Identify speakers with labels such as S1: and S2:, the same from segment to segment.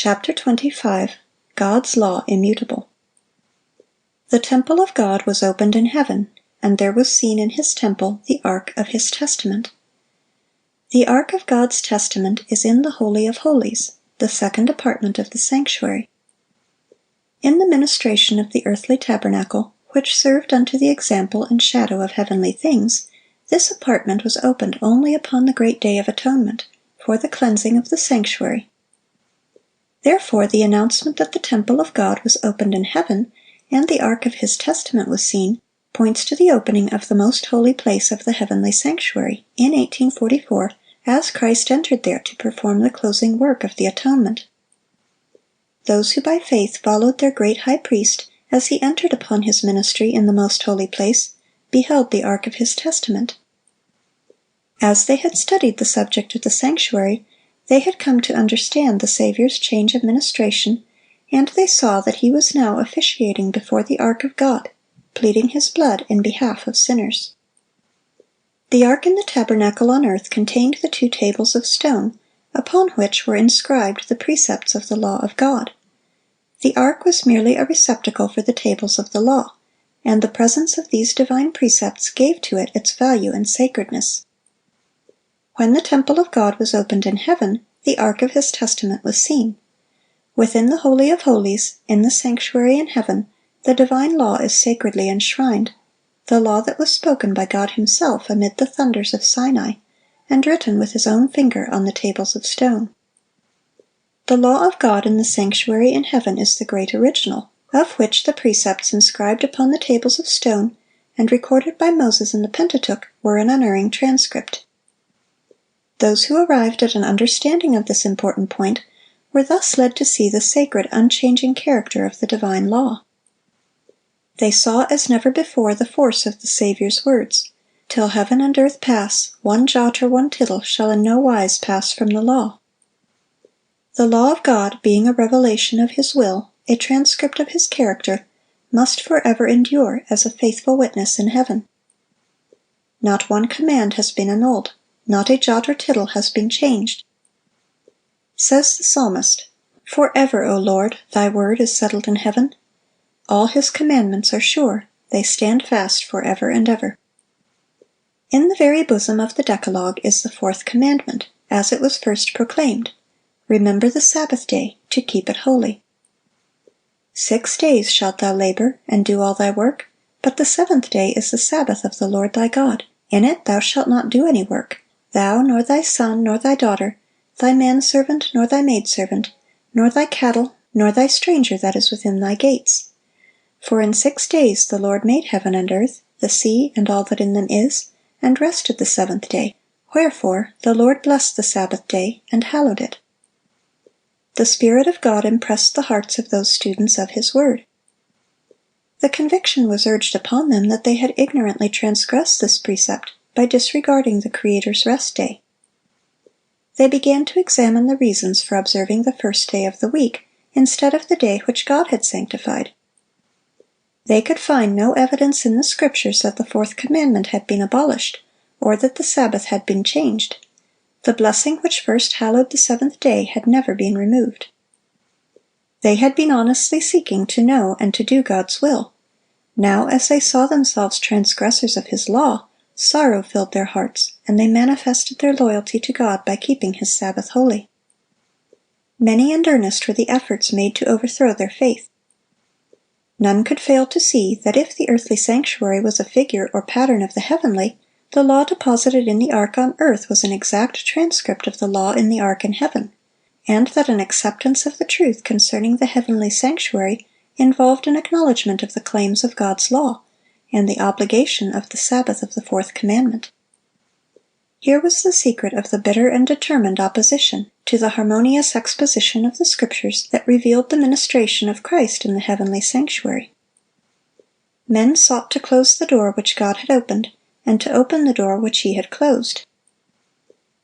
S1: Chapter 25. God's Law Immutable. The temple of God was opened in heaven, and there was seen in his temple the ark of his testament. The ark of God's testament is in the Holy of Holies, the second apartment of the sanctuary. In the ministration of the earthly tabernacle, which served unto the example and shadow of heavenly things, this apartment was opened only upon the great day of atonement, for the cleansing of the sanctuary. Therefore the announcement that the temple of God was opened in heaven, and the ark of his testament was seen, points to the opening of the most holy place of the heavenly sanctuary, in 1844, as Christ entered there to perform the closing work of the atonement. Those who by faith followed their great high priest, as he entered upon his ministry in the most holy place, beheld the ark of his testament. As they had studied the subject of the sanctuary, they had come to understand the Savior's change of ministration, and they saw that he was now officiating before the ark of God, pleading his blood in behalf of sinners. The ark in the tabernacle on earth contained the 2 tables of stone, upon which were inscribed the precepts of the law of God. The ark was merely a receptacle for the tables of the law, and the presence of these divine precepts gave to it its value and sacredness. When the temple of God was opened in heaven, the ark of his testament was seen. Within the Holy of Holies, in the sanctuary in heaven, the divine law is sacredly enshrined, the law that was spoken by God himself amid the thunders of Sinai, and written with his own finger on the tables of stone. The law of God in the sanctuary in heaven is the great original, of which the precepts inscribed upon the tables of stone, and recorded by Moses in the Pentateuch, were an unerring transcript. Those who arrived at an understanding of this important point were thus led to see the sacred, unchanging character of the divine law. They saw as never before the force of the Savior's words, "Till heaven and earth pass, one jot or one tittle shall in no wise pass from the law." The law of God, being a revelation of his will, a transcript of his character, must forever endure as a faithful witness in heaven. Not one command has been annulled. Not a jot or tittle has been changed. Says the psalmist, "Forever, O Lord, thy word is settled in heaven. All his commandments are sure, they stand fast forever and ever." In the very bosom of the Decalogue is the 4th commandment, as it was first proclaimed: "Remember the Sabbath day, to keep it holy. 6 days shalt thou labor, and do all thy work, but the 7th day is the Sabbath of the Lord thy God. In it thou shalt not do any work, thou, nor thy son, nor thy daughter, thy manservant, nor thy maidservant, nor thy cattle, nor thy stranger that is within thy gates. For in 6 days the Lord made heaven and earth, the sea, and all that in them is, and rested the 7th day. Wherefore the Lord blessed the Sabbath day, and hallowed it." The Spirit of God impressed the hearts of those students of his word. The conviction was urged upon them that they had ignorantly transgressed this precept by disregarding the Creator's rest day. They began to examine the reasons for observing the first day of the week, instead of the day which God had sanctified. They could find no evidence in the Scriptures that the 4th commandment had been abolished, or that the Sabbath had been changed. The blessing which first hallowed the 7th day had never been removed. They had been honestly seeking to know and to do God's will. Now, as they saw themselves transgressors of his law, sorrow filled their hearts, and they manifested their loyalty to God by keeping his Sabbath holy. Many and earnest were the efforts made to overthrow their faith. None could fail to see that if the earthly sanctuary was a figure or pattern of the heavenly, the law deposited in the ark on earth was an exact transcript of the law in the ark in heaven, and that an acceptance of the truth concerning the heavenly sanctuary involved an acknowledgment of the claims of God's law, and the obligation of the Sabbath of the 4th commandment. Here was the secret of the bitter and determined opposition to the harmonious exposition of the Scriptures that revealed the ministration of Christ in the heavenly sanctuary. Men sought to close the door which God had opened, and to open the door which he had closed.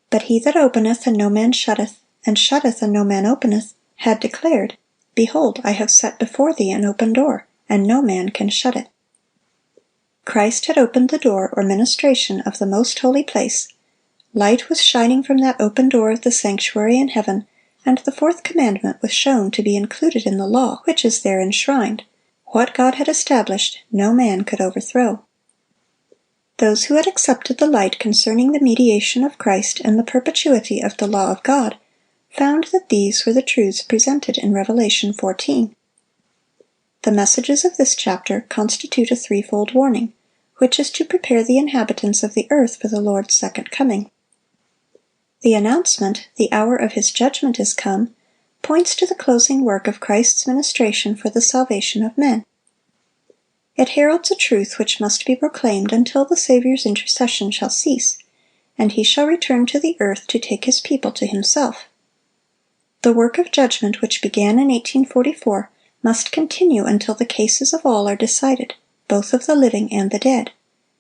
S1: But he that openeth and no man shutteth, and shutteth and no man openeth, had declared, "Behold, I have set before thee an open door, and no man can shut it." Christ had opened the door or ministration of the most holy place. Light was shining from that open door of the sanctuary in heaven, and the fourth commandment was shown to be included in the law which is there enshrined. What God had established, no man could overthrow. Those who had accepted the light concerning the mediation of Christ and the perpetuity of the law of God found that these were the truths presented in Revelation 14. The messages of this chapter constitute a threefold warning, which is to prepare the inhabitants of the earth for the Lord's second coming. The announcement, "The hour of his judgment is come," points to the closing work of Christ's ministration for the salvation of men. It heralds a truth which must be proclaimed until the Savior's intercession shall cease, and he shall return to the earth to take his people to himself. The work of judgment which began in 1844 must continue until the cases of all are decided, both of the living and the dead.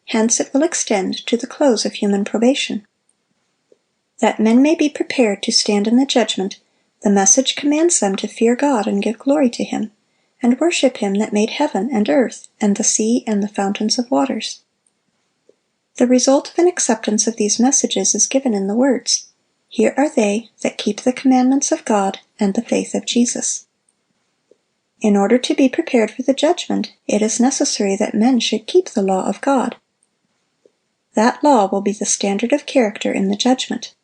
S1: Hence it will extend to the close of human probation. That men may be prepared to stand in the judgment, the message commands them to fear God and give glory to him, and worship him that made heaven and earth, and the sea and the fountains of waters. The result of an acceptance of these messages is given in the words, "Here are they that keep the commandments of God and the faith of Jesus." In order to be prepared for the judgment, it is necessary that men should keep the law of God. That law will be the standard of character in the judgment.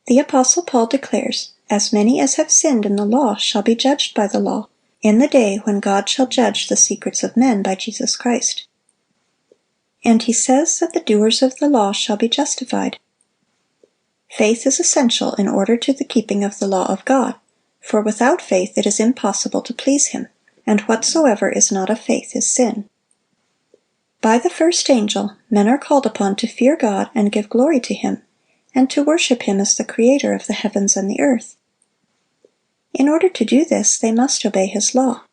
S1: The Apostle Paul declares, "As many as have sinned in the law shall be judged by the law, in the day when God shall judge the secrets of men by Jesus Christ." And he says that the doers of the law shall be justified. Faith is essential in order to the keeping of the law of God, for without faith it is impossible to please him, and whatsoever is not of faith is sin. By the first angel, men are called upon to fear God and give glory to him, and to worship him as the creator of the heavens and the earth. In order to do this, they must obey his law.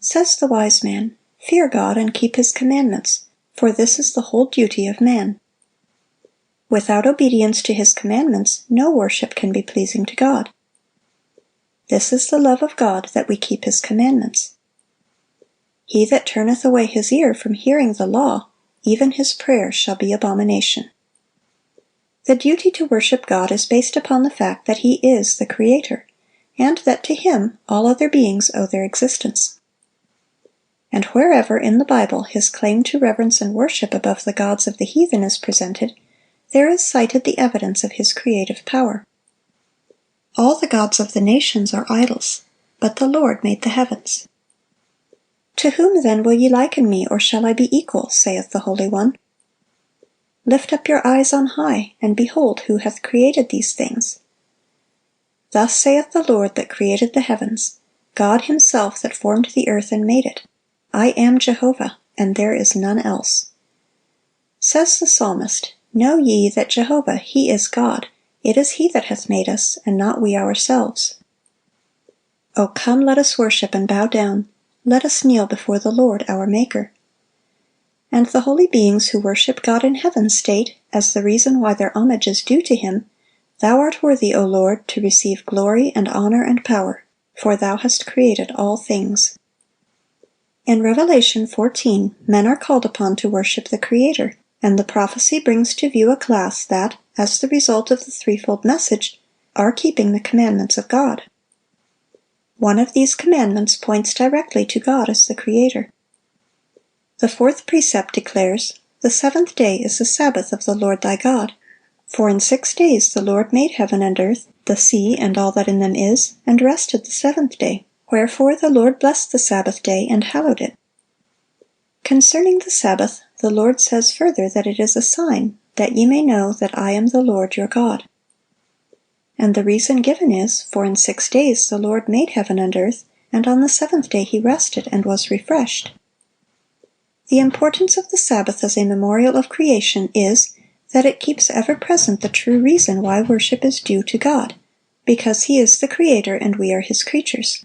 S1: Says the wise man, "Fear God and keep his commandments, for this is the whole duty of man." Without obedience to his commandments, no worship can be pleasing to God. This is the love of God, that we keep his commandments. He that turneth away his ear from hearing the law, even his prayer shall be abomination. The duty to worship God is based upon the fact that he is the Creator, and that to him all other beings owe their existence. And wherever in the Bible his claim to reverence and worship above the gods of the heathen is presented, there is cited the evidence of his creative power. All the gods of the nations are idols, but the Lord made the heavens. "To whom then will ye liken me, or shall I be equal, saith the Holy One? Lift up your eyes on high, and behold who hath created these things. Thus saith the Lord that created the heavens, God himself that formed the earth and made it. I am Jehovah, and there is none else." Says the psalmist, "Know ye that Jehovah, he is God. It is he that hath made us, and not we ourselves." O come, let us worship and bow down. Let us kneel before the Lord our Maker. And the holy beings who worship God in heaven state, as the reason why their homage is due to him, "Thou art worthy, O Lord, to receive glory and honor and power, for thou hast created all things." In Revelation 14, men are called upon to worship the Creator, and the prophecy brings to view a class that, as the result of the threefold message, are keeping the commandments of God. One of these commandments points directly to God as the Creator. The fourth precept declares, "The seventh day is the Sabbath of the Lord thy God. For in 6 days the Lord made heaven and earth, the sea, and all that in them is, and rested the seventh day. Wherefore the Lord blessed the Sabbath day, and hallowed it." Concerning the Sabbath, the Lord says further that it is a sign, "that ye may know that I am the Lord your God." And the reason given is, "For in 6 days the Lord made heaven and earth, and on the seventh day he rested, and was refreshed." The importance of the Sabbath as a memorial of creation is, that it keeps ever present the true reason why worship is due to God, because he is the Creator and we are his creatures.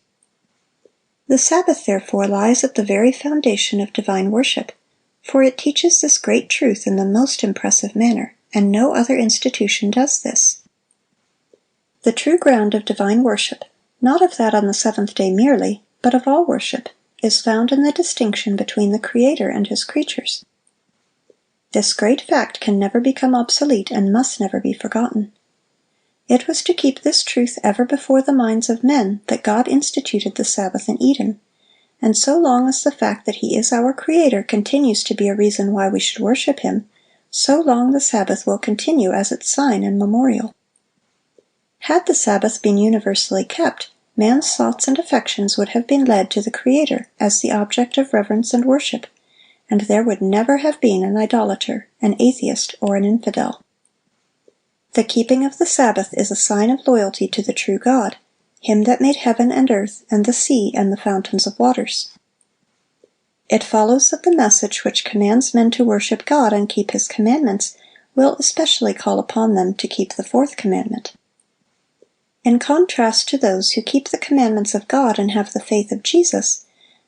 S1: The Sabbath, therefore, lies at the very foundation of divine worship, for it teaches this great truth in the most impressive manner, and no other institution does this. The true ground of divine worship, not of that on the seventh day merely, but of all worship, is found in the distinction between the Creator and his creatures. This great fact can never become obsolete and must never be forgotten. It was to keep this truth ever before the minds of men that God instituted the Sabbath in Eden, and so long as the fact that He is our Creator continues to be a reason why we should worship Him, so long the Sabbath will continue as its sign and memorial. Had the Sabbath been universally kept, man's thoughts and affections would have been led to the Creator as the object of reverence and worship, and there would never have been an idolater, an atheist, or an infidel. The keeping of the Sabbath is a sign of loyalty to the true God, Him that made heaven and earth, and the sea, and the fountains of waters. It follows that the message which commands men to worship God and keep His commandments will especially call upon them to keep the fourth commandment. In contrast to those who keep the commandments of God and have the faith of Jesus,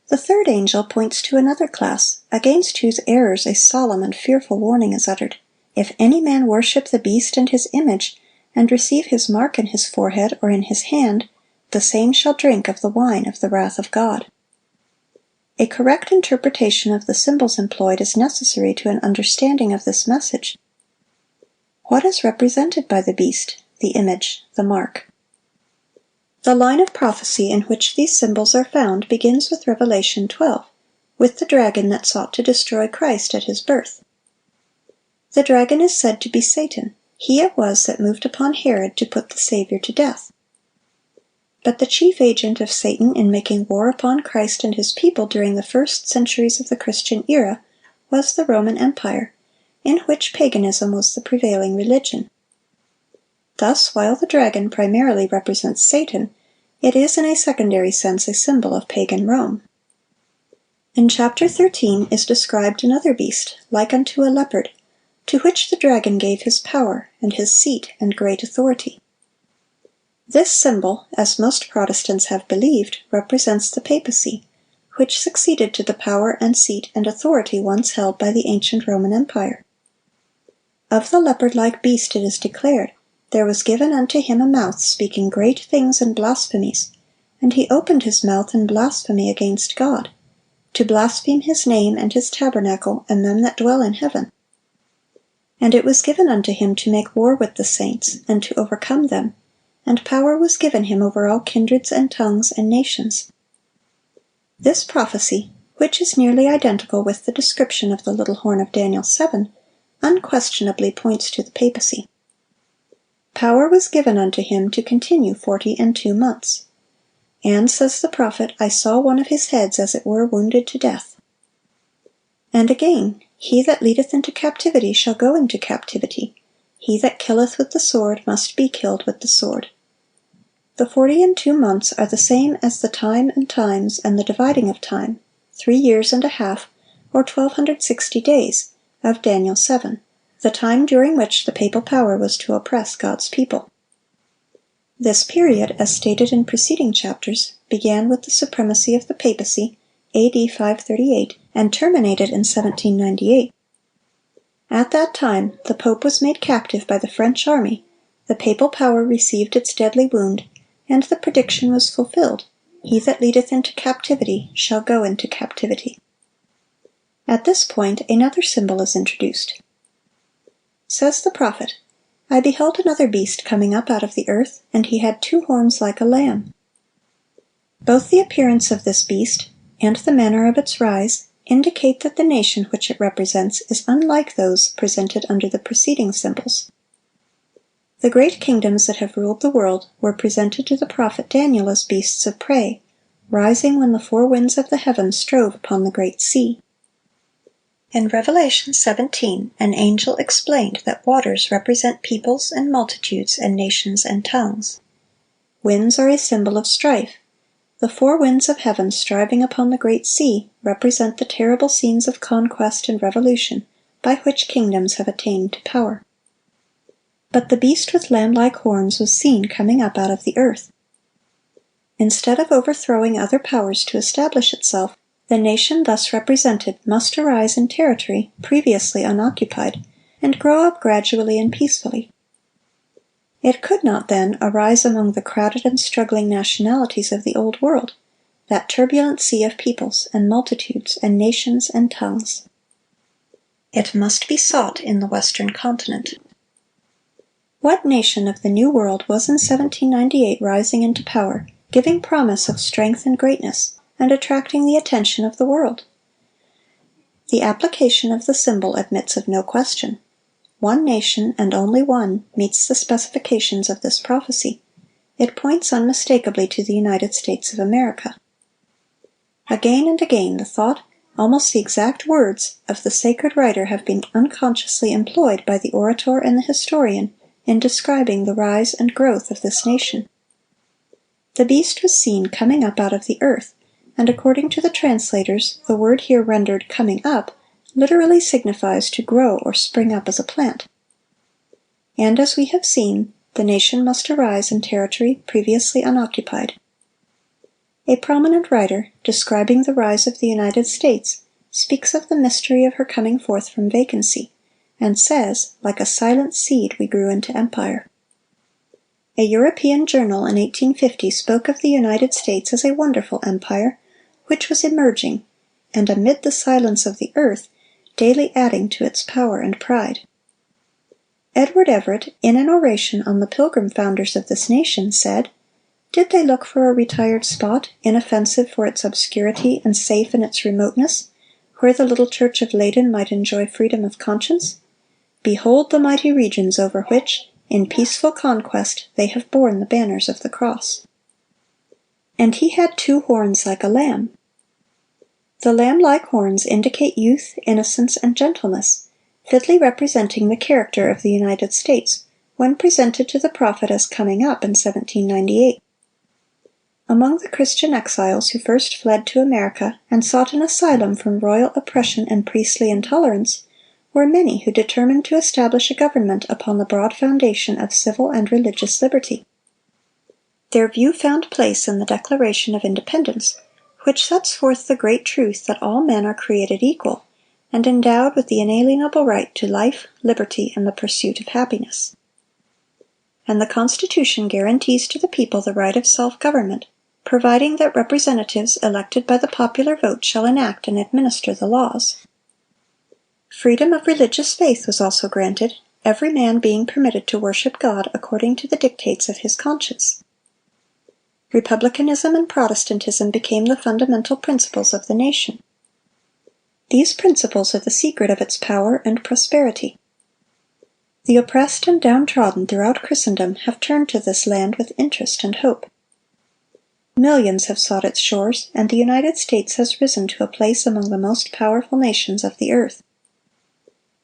S1: the third angel points to another class, against whose errors a solemn and fearful warning is uttered. If any man worship the beast and his image, and receive his mark in his forehead or in his hand, the same shall drink of the wine of the wrath of God. A correct interpretation of the symbols employed is necessary to an understanding of this message. What is represented by the beast, the image, the mark? The line of prophecy in which these symbols are found begins with Revelation 12, with the dragon that sought to destroy Christ at His birth. The dragon is said to be Satan. He it was that moved upon Herod to put the Savior to death. But the chief agent of Satan in making war upon Christ and His people during the first centuries of the Christian era was the Roman Empire, in which paganism was the prevailing religion. Thus, while the dragon primarily represents Satan, it is in a secondary sense a symbol of pagan Rome. In chapter 13 is described another beast, like unto a leopard, to which the dragon gave his power, and his seat, and great authority. This symbol, as most Protestants have believed, represents the papacy, which succeeded to the power and seat and authority once held by the ancient Roman Empire. Of the leopard-like beast it is declared, "There was given unto him a mouth speaking great things and blasphemies, and he opened his mouth in blasphemy against God, to blaspheme His name and His tabernacle and them that dwell in heaven. And it was given unto him to make war with the saints, and to overcome them, and power was given him over all kindreds and tongues and nations." This prophecy, which is nearly identical with the description of the little horn of Daniel 7, unquestionably points to the papacy. Power was given unto him to continue 42 months. And, says the prophet, I saw one of his heads as it were wounded to death. And again, he that leadeth into captivity shall go into captivity. He that killeth with the sword must be killed with the sword. The 42 months are the same as the time and times and the dividing of time, 3 years and a half, or 1260 days, of Daniel 7, the time during which the papal power was to oppress God's people. This period, as stated in preceding chapters, began with the supremacy of the papacy, A.D. 538, and terminated in 1798. At that time the pope was made captive by the French army, the papal power received its deadly wound, and the prediction was fulfilled, "He that leadeth into captivity shall go into captivity." At this point another symbol is introduced. Says the prophet, "I beheld another beast coming up out of the earth, and he had 2 horns like a lamb." Both the appearance of this beast and the manner of its rise indicate that the nation which it represents is unlike those presented under the preceding symbols. The great kingdoms that have ruled the world were presented to the prophet Daniel as beasts of prey, rising when the 4 winds of the heavens strove upon the great sea. In Revelation 17, an angel explained that waters represent peoples and multitudes and nations and tongues. Winds are a symbol of strife. The 4 winds of heaven striving upon the great sea represent the terrible scenes of conquest and revolution by which kingdoms have attained to power. But the beast with lamb-like horns was seen coming up out of the earth. Instead of overthrowing other powers to establish itself, the nation thus represented must arise in territory previously unoccupied, and grow up gradually and peacefully. It could not, then, arise among the crowded and struggling nationalities of the Old World, that turbulent sea of peoples and multitudes and nations and tongues. It must be sought in the Western continent. What nation of the New World was in 1798 rising into power, giving promise of strength and greatness, and attracting the attention of the world? The application of the symbol admits of no question. One nation, and only one, meets the specifications of this prophecy. It points unmistakably to the United States of America. Again and again the thought, almost the exact words, of the sacred writer have been unconsciously employed by the orator and the historian in describing the rise and growth of this nation. The beast was seen coming up out of the earth, and according to the translators, the word here rendered "coming up" literally signifies to grow or spring up as a plant. And as we have seen, the nation must arise in territory previously unoccupied. A prominent writer, describing the rise of the United States, speaks of the mystery of her coming forth from vacancy, and says, "Like a silent seed we grew into empire." A European journal in 1850 spoke of the United States as a wonderful empire, which was emerging, and amid the silence of the earth, daily adding to its power and pride. Edward Everett, in an oration on the Pilgrim founders of this nation, said, "Did they look for a retired spot, inoffensive for its obscurity and safe in its remoteness, where the little church of Leyden might enjoy freedom of conscience? Behold the mighty regions over which, in peaceful conquest, they have borne the banners of the cross." And he had 2 horns like a lamb. The lamb-like horns indicate youth, innocence, and gentleness, fitly representing the character of the United States, when presented to the prophet as coming up in 1798. Among the Christian exiles who first fled to America and sought an asylum from royal oppression and priestly intolerance, were many who determined to establish a government upon the broad foundation of civil and religious liberty. Their view found place in the Declaration of Independence, which sets forth the great truth that all men are created equal, and endowed with the inalienable right to life, liberty, and the pursuit of happiness. And the Constitution guarantees to the people the right of self-government, providing that representatives elected by the popular vote shall enact and administer the laws. Freedom of religious faith was also granted, every man being permitted to worship God according to the dictates of his conscience. Republicanism and Protestantism became the fundamental principles of the nation. These principles are the secret of its power and prosperity. The oppressed and downtrodden throughout Christendom have turned to this land with interest and hope. Millions have sought its shores, and the United States has risen to a place among the most powerful nations of the earth.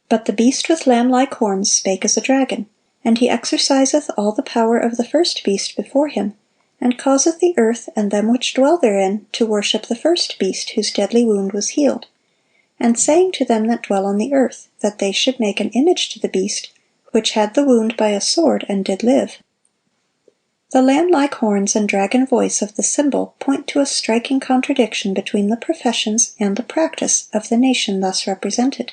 S1: But the beast with lamb-like horns spake as a dragon, and he exerciseth all the power of the first beast before him, and causeth the earth and them which dwell therein to worship the first beast whose deadly wound was healed, and saying to them that dwell on the earth, that they should make an image to the beast, which had the wound by a sword, and did live. The lamb-like horns and dragon voice of the symbol point to a striking contradiction between the professions and the practice of the nation thus represented.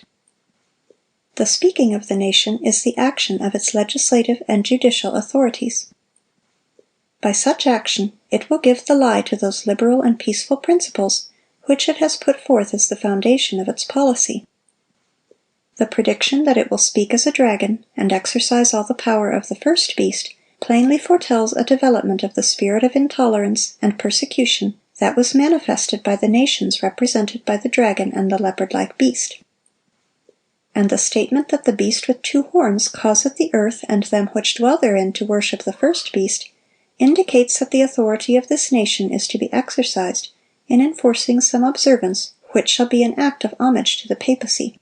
S1: The speaking of the nation is the action of its legislative and judicial authorities. By such action it will give the lie to those liberal and peaceful principles which it has put forth as the foundation of its policy. The prediction that it will speak as a dragon, and exercise all the power of the first beast, plainly foretells a development of the spirit of intolerance and persecution that was manifested by the nations represented by the dragon and the leopard-like beast. And the statement that the beast with 2 horns causeth the earth and them which dwell therein to worship the first beast, indicates that the authority of this nation is to be exercised in enforcing some observance which shall be an act of homage to the papacy.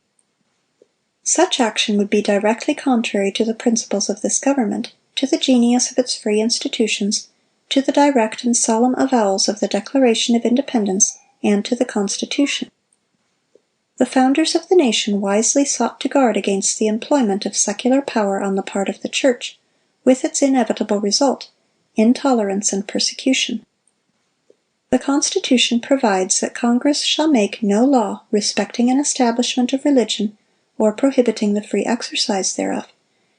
S1: Such action would be directly contrary to the principles of this government, to the genius of its free institutions, to the direct and solemn avowals of the Declaration of Independence, and to the Constitution. The founders of the nation wisely sought to guard against the employment of secular power on the part of the Church, with its inevitable result, intolerance and persecution. The Constitution provides that Congress shall make no law respecting an establishment of religion or prohibiting the free exercise thereof,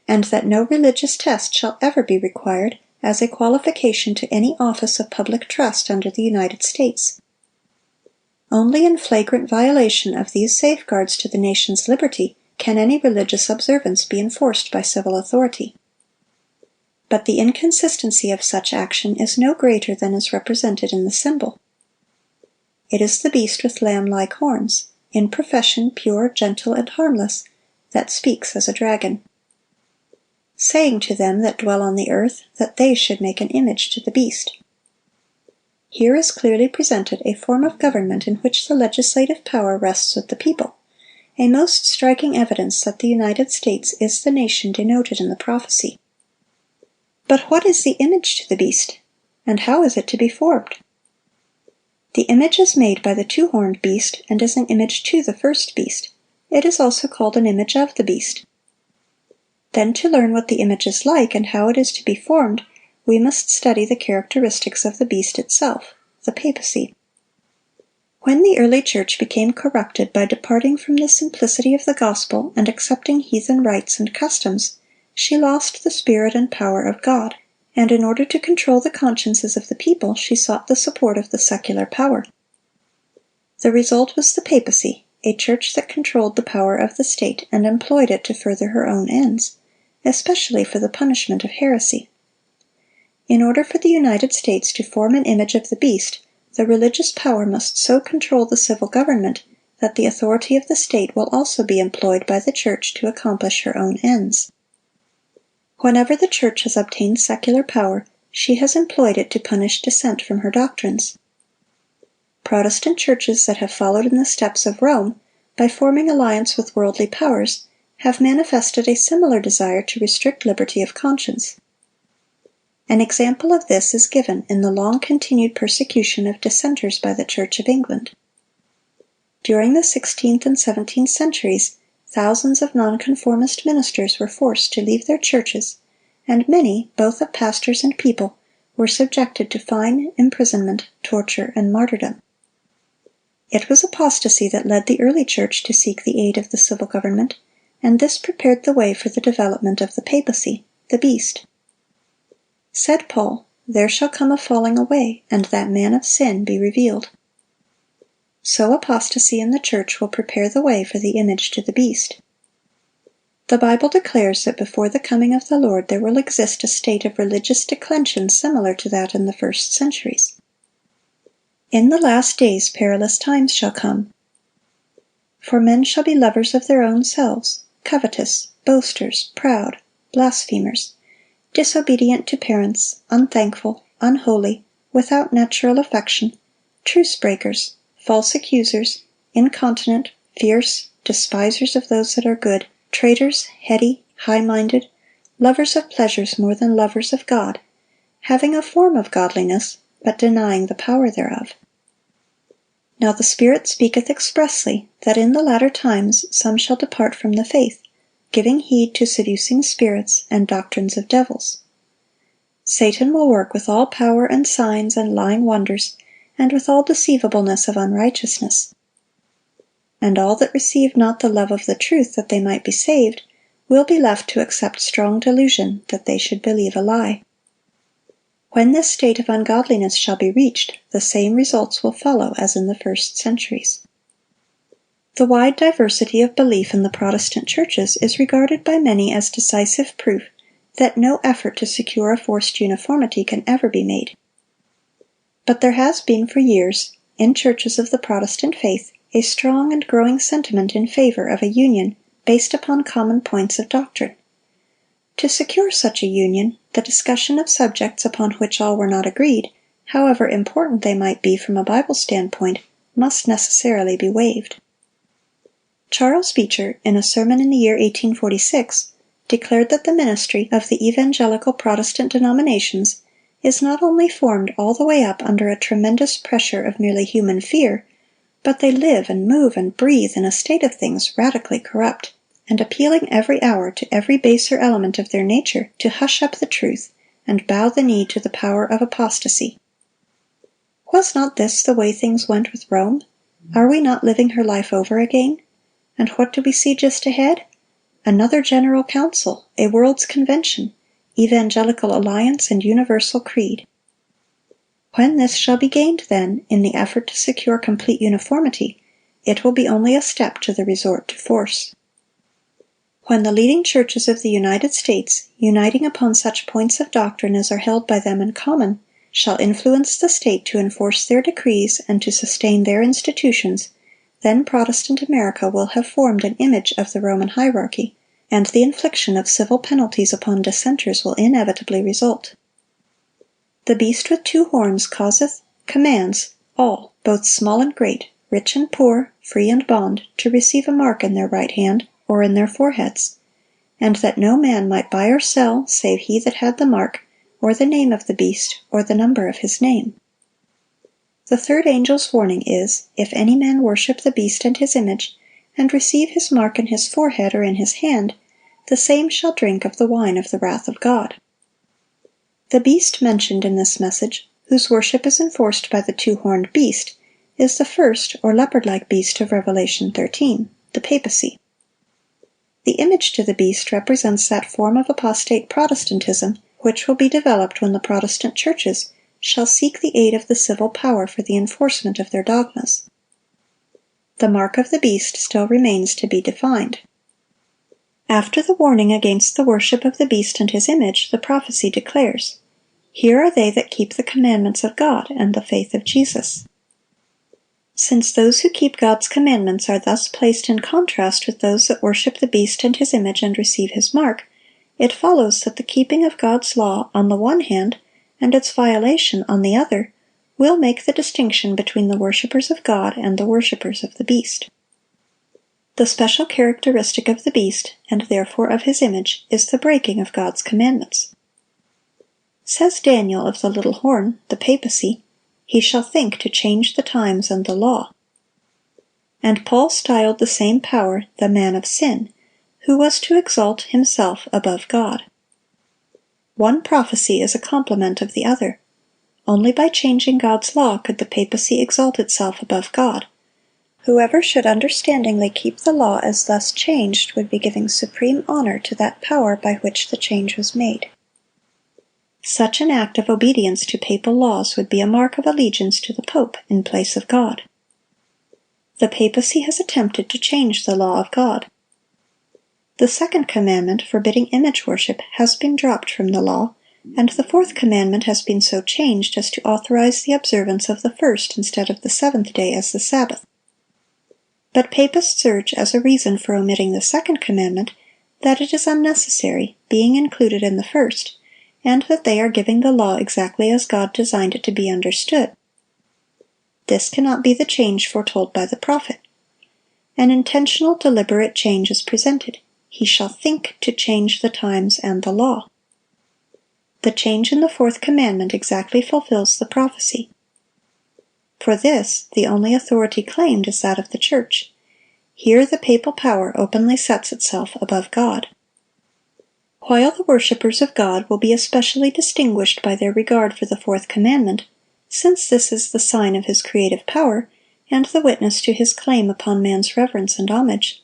S1: and that no religious test shall ever be required as a qualification to any office of public trust under the United States. Only in flagrant violation of these safeguards to the nation's liberty can any religious observance be enforced by civil authority. but the inconsistency of such action is no greater than is represented in the symbol. It is the beast with lamb-like horns, in profession pure, gentle, and harmless, that speaks as a dragon, saying to them that dwell on the earth that they should make an image to the beast. Here is clearly presented a form of government in which the legislative power rests with the people, a most striking evidence that the United States is the nation denoted in the prophecy. But what is the image to the beast, and how is it to be formed? The image is made by the two-horned beast, and is an image to the first beast. It is also called an image of the beast. Then, to learn what the image is like, and how it is to be formed, we must study the characteristics of the beast itself, the papacy. When the early church became corrupted by departing from the simplicity of the gospel and accepting heathen rites and customs, she lost the spirit and power of God, and in order to control the consciences of the people, she sought the support of the secular power. The result was the papacy, a church that controlled the power of the state and employed it to further her own ends, especially for the punishment of heresy. In order for the United States to form an image of the beast, the religious power must so control the civil government that the authority of the state will also be employed by the church to accomplish her own ends. Whenever the church has obtained secular power, she has employed it to punish dissent from her doctrines. Protestant churches that have followed in the steps of Rome, by forming alliance with worldly powers, have manifested a similar desire to restrict liberty of conscience. An example of this is given in the long-continued persecution of dissenters by the Church of England. During the 16th and 17th centuries, thousands of nonconformist ministers were forced to leave their churches, and many, both of pastors and people, were subjected to fine, imprisonment, torture, and martyrdom. It was apostasy that led the early church to seek the aid of the civil government, and this prepared the way for the development of the papacy, the beast. Said Paul, "There shall come a falling away, and that man of sin be revealed." So apostasy in the church will prepare the way for the image to the beast. The Bible declares that before the coming of the Lord there will exist a state of religious declension similar to that in the first centuries. "In the last days perilous times shall come. For men shall be lovers of their own selves, covetous, boasters, proud, blasphemers, disobedient to parents, unthankful, unholy, without natural affection, truce-breakers, false accusers, incontinent, fierce, despisers of those that are good, traitors, heady, high-minded, lovers of pleasures more than lovers of God, having a form of godliness, but denying the power thereof. Now the Spirit speaketh expressly, that in the latter times some shall depart from the faith, giving heed to seducing spirits and doctrines of devils. Satan will work with all power and signs and lying wonders, and with all deceivableness of unrighteousness. And all that receive not the love of the truth that they might be saved, will be left to accept strong delusion that they should believe a lie. When this state of ungodliness shall be reached, the same results will follow as in the first centuries. The wide diversity of belief in the Protestant churches is regarded by many as decisive proof that no effort to secure a forced uniformity can ever be made. But there has been for years, in churches of the Protestant faith, a strong and growing sentiment in favor of a union based upon common points of doctrine. To secure such a union, the discussion of subjects upon which all were not agreed, however important they might be from a Bible standpoint, must necessarily be waived. Charles Beecher, in a sermon in the year 1846, declared that the ministry of the evangelical Protestant denominations is not only formed all the way up under a tremendous pressure of merely human fear, but they live and move and breathe in a state of things radically corrupt, and appealing every hour to every baser element of their nature to hush up the truth and bow the knee to the power of apostasy. Was not this the way things went with Rome? Are we not living her life over again? And what do we see just ahead? Another general council, a world's convention, evangelical alliance, and universal creed. When this shall be gained, then, in the effort to secure complete uniformity, it will be only a step to the resort to force. When the leading churches of the United States, uniting upon such points of doctrine as are held by them in common, shall influence the state to enforce their decrees and to sustain their institutions, then Protestant America will have formed an image of the Roman hierarchy, and the infliction of civil penalties upon dissenters will inevitably result. The beast with two horns causeth, commands, all, both small and great, rich and poor, free and bond, to receive a mark in their right hand, or in their foreheads, and that no man might buy or sell, save he that had the mark, or the name of the beast, or the number of his name. The third angel's warning is, if any man worship the beast and his image, and receive his mark in his forehead or in his hand, the same shall drink of the wine of the wrath of God. The beast mentioned in this message, whose worship is enforced by the two-horned beast, is the first or leopard-like beast of Revelation 13, the papacy. The image to the beast represents that form of apostate Protestantism which will be developed when the Protestant churches shall seek the aid of the civil power for the enforcement of their dogmas. The mark of the beast still remains to be defined. After the warning against the worship of the beast and his image, the prophecy declares, "Here are they that keep the commandments of God and the faith of Jesus." Since those who keep God's commandments are thus placed in contrast with those that worship the beast and his image and receive his mark, it follows that the keeping of God's law on the one hand, and its violation on the other, will make the distinction between the worshipers of God and the worshipers of the beast. The special characteristic of the beast, and therefore of his image, is the breaking of God's commandments. Says Daniel of the little horn, the papacy, "He shall think to change the times and the law." And Paul styled the same power the man of sin, who was to exalt himself above God. One prophecy is a complement of the other. Only by changing God's law could the papacy exalt itself above God. Whoever should understandingly keep the law as thus changed would be giving supreme honor to that power by which the change was made. Such an act of obedience to papal laws would be a mark of allegiance to the Pope in place of God. The papacy has attempted to change the law of God. The second commandment, forbidding image worship, has been dropped from the law, and the fourth commandment has been so changed as to authorize the observance of the first instead of the seventh day as the Sabbath. But papists urge as a reason for omitting the second commandment that it is unnecessary, being included in the first, and that they are giving the law exactly as God designed it to be understood. This cannot be the change foretold by the prophet. An intentional, deliberate change is presented. He shall think to change the times and the law. The change in the fourth commandment exactly fulfills the prophecy. For this, the only authority claimed is that of the church. Here the papal power openly sets itself above God. While the worshipers of God will be especially distinguished by their regard for the fourth commandment, since this is the sign of his creative power, and the witness to his claim upon man's reverence and homage,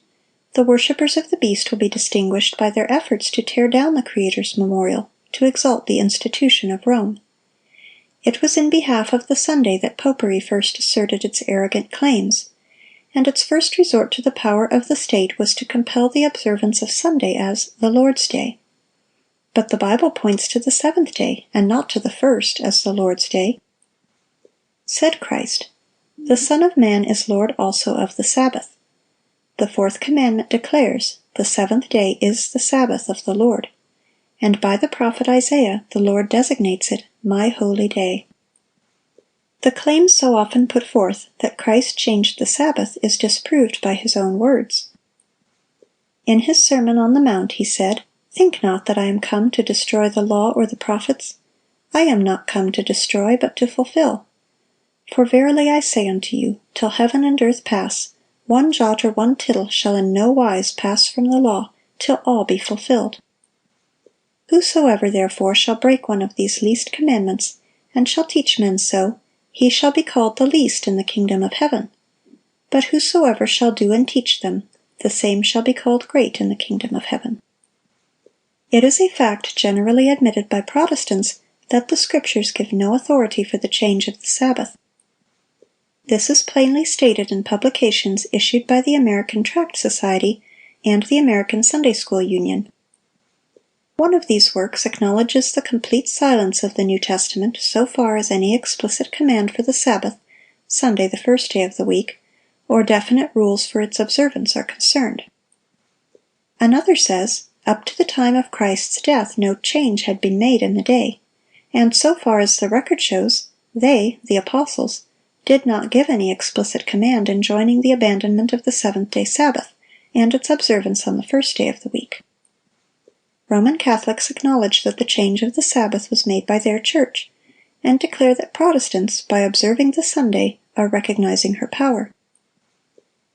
S1: the worshipers of the beast will be distinguished by their efforts to tear down the Creator's memorial, to exalt the institution of Rome. It was in behalf of the Sunday that popery first asserted its arrogant claims, and its first resort to the power of the state was to compel the observance of Sunday as the Lord's Day. But the Bible points to the seventh day, and not to the first, as the Lord's Day. Said Christ, "The Son of Man is Lord also of the Sabbath." The fourth commandment declares, "The seventh day is the Sabbath of the Lord," and by the prophet Isaiah the Lord designates it, "My holy day." The claim so often put forth that Christ changed the Sabbath is disproved by his own words. In his Sermon on the Mount he said, "Think not that I am come to destroy the law or the prophets. I am not come to destroy, but to fulfill. For verily I say unto you, till heaven and earth pass, one jot or one tittle shall in no wise pass from the law, till all be fulfilled. Whosoever therefore shall break one of these least commandments, and shall teach men so, he shall be called the least in the kingdom of heaven. But whosoever shall do and teach them, the same shall be called great in the kingdom of heaven." It is a fact generally admitted by Protestants that the Scriptures give no authority for the change of the Sabbath. This is plainly stated in publications issued by the American Tract Society and the American Sunday School Union. One of these works acknowledges the complete silence of the New Testament so far as any explicit command for the Sabbath, Sunday the first day of the week, or definite rules for its observance are concerned. Another says, up to the time of Christ's death no change had been made in the day, and so far as the record shows, they, the apostles, did not give any explicit command enjoining the abandonment of the seventh-day Sabbath and its observance on the first day of the week. Roman Catholics acknowledge that the change of the Sabbath was made by their Church, and declare that Protestants, by observing the Sunday, are recognizing her power.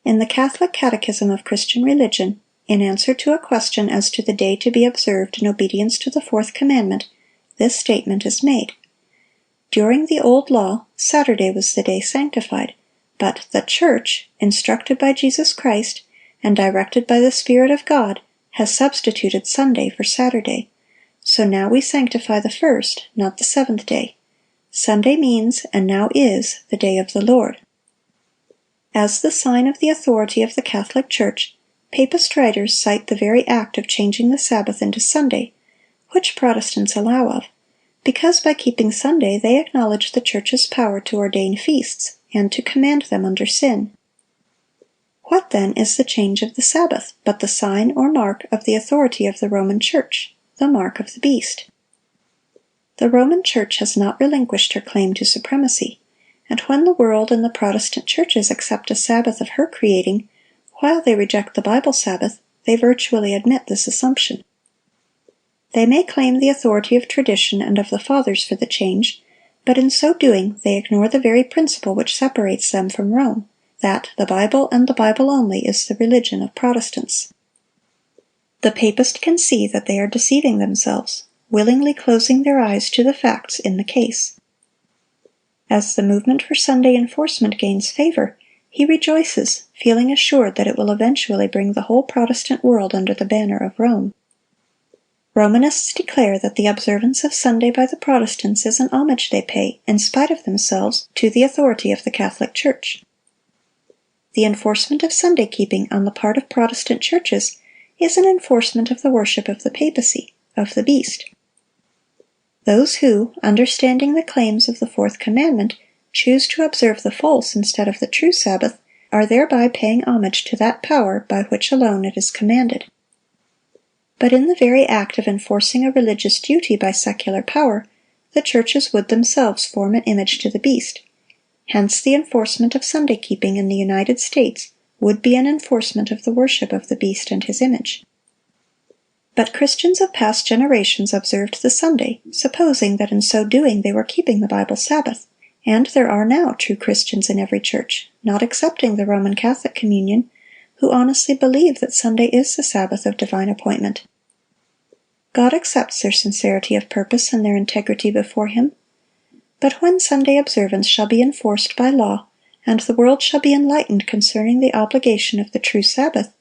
S1: In the Catholic Catechism of Christian Religion, in answer to a question as to the day to be observed in obedience to the fourth commandment, this statement is made: "During the Old Law, Saturday was the day sanctified, but the Church, instructed by Jesus Christ, and directed by the Spirit of God, has substituted Sunday for Saturday. So now we sanctify the first, not the seventh day. Sunday means, and now is, the day of the Lord." As the sign of the authority of the Catholic Church, Papist writers cite the very act of changing the Sabbath into Sunday, which Protestants allow of, because by keeping Sunday they acknowledge the Church's power to ordain feasts, and to command them under sin. What then is the change of the Sabbath, but the sign or mark of the authority of the Roman Church, the mark of the beast? The Roman Church has not relinquished her claim to supremacy, and when the world and the Protestant churches accept a Sabbath of her creating, while they reject the Bible Sabbath, they virtually admit this assumption. They may claim the authority of tradition and of the Fathers for the change, but in so doing they ignore the very principle which separates them from Rome, that the Bible and the Bible only is the religion of Protestants. The Papist can see that they are deceiving themselves, willingly closing their eyes to the facts in the case. As the movement for Sunday enforcement gains favor, he rejoices, feeling assured that it will eventually bring the whole Protestant world under the banner of Rome. Romanists declare that the observance of Sunday by the Protestants is an homage they pay, in spite of themselves, to the authority of the Catholic Church. The enforcement of Sunday keeping on the part of Protestant churches is an enforcement of the worship of the papacy, of the beast. Those who, understanding the claims of the fourth commandment, choose to observe the false instead of the true Sabbath, are thereby paying homage to that power by which alone it is commanded. But in the very act of enforcing a religious duty by secular power, the churches would themselves form an image to the beast. Hence the enforcement of Sunday keeping in the United States would be an enforcement of the worship of the beast and his image. But Christians of past generations observed the Sunday, supposing that in so doing they were keeping the Bible Sabbath, and there are now true Christians in every church, not excepting the Roman Catholic Communion, who honestly believe that Sunday is the Sabbath of divine appointment. God accepts their sincerity of purpose and their integrity before Him. But when Sunday observance shall be enforced by law, and the world shall be enlightened concerning the obligation of the true Sabbath,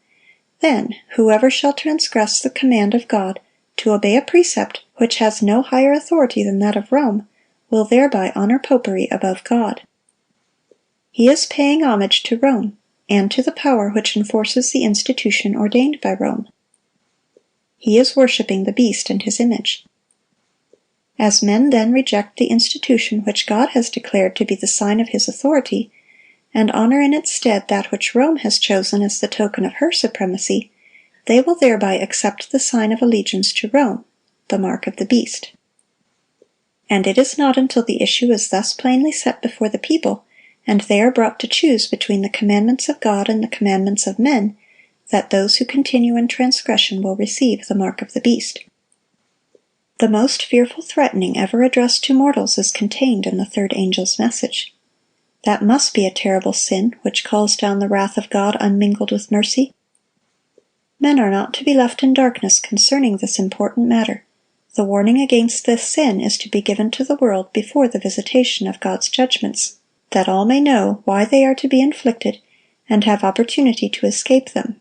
S1: then whoever shall transgress the command of God to obey a precept which has no higher authority than that of Rome, will thereby honor popery above God. He is paying homage to Rome, and to the power which enforces the institution ordained by Rome. He is worshiping the beast and his image. As men then reject the institution which God has declared to be the sign of His authority, and honor in its stead that which Rome has chosen as the token of her supremacy, they will thereby accept the sign of allegiance to Rome, the mark of the beast. And it is not until the issue is thus plainly set before the people, and they are brought to choose between the commandments of God and the commandments of men, that those who continue in transgression will receive the mark of the beast. The most fearful threatening ever addressed to mortals is contained in the third angel's message. That must be a terrible sin which calls down the wrath of God unmingled with mercy. Men are not to be left in darkness concerning this important matter. The warning against this sin is to be given to the world before the visitation of God's judgments, that all may know why they are to be inflicted, and have opportunity to escape them.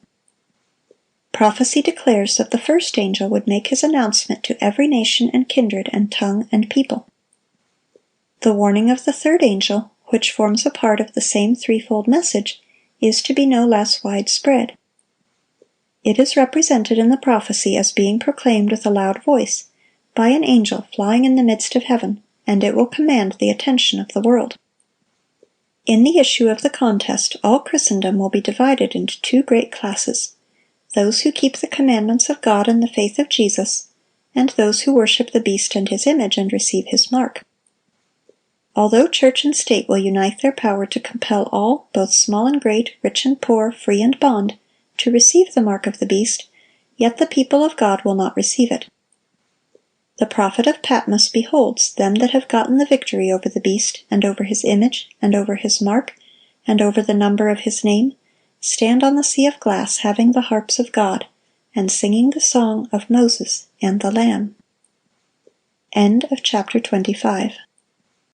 S1: Prophecy declares that the first angel would make his announcement to every nation and kindred and tongue and people. The warning of the third angel, which forms a part of the same threefold message, is to be no less widespread. It is represented in the prophecy as being proclaimed with a loud voice, by an angel flying in the midst of heaven, and it will command the attention of the world. In the issue of the contest, all Christendom will be divided into two great classes: those who keep the commandments of God and the faith of Jesus, and those who worship the beast and his image and receive his mark. Although church and state will unite their power to compel all, both small and great, rich and poor, free and bond, to receive the mark of the beast, yet the people of God will not receive it. The prophet of Patmos beholds them that have gotten the victory over the beast, and over his image, and over his mark, and over the number of his name, stand on the sea of glass, having the harps of God, and singing the song of Moses and the Lamb. End of chapter 25.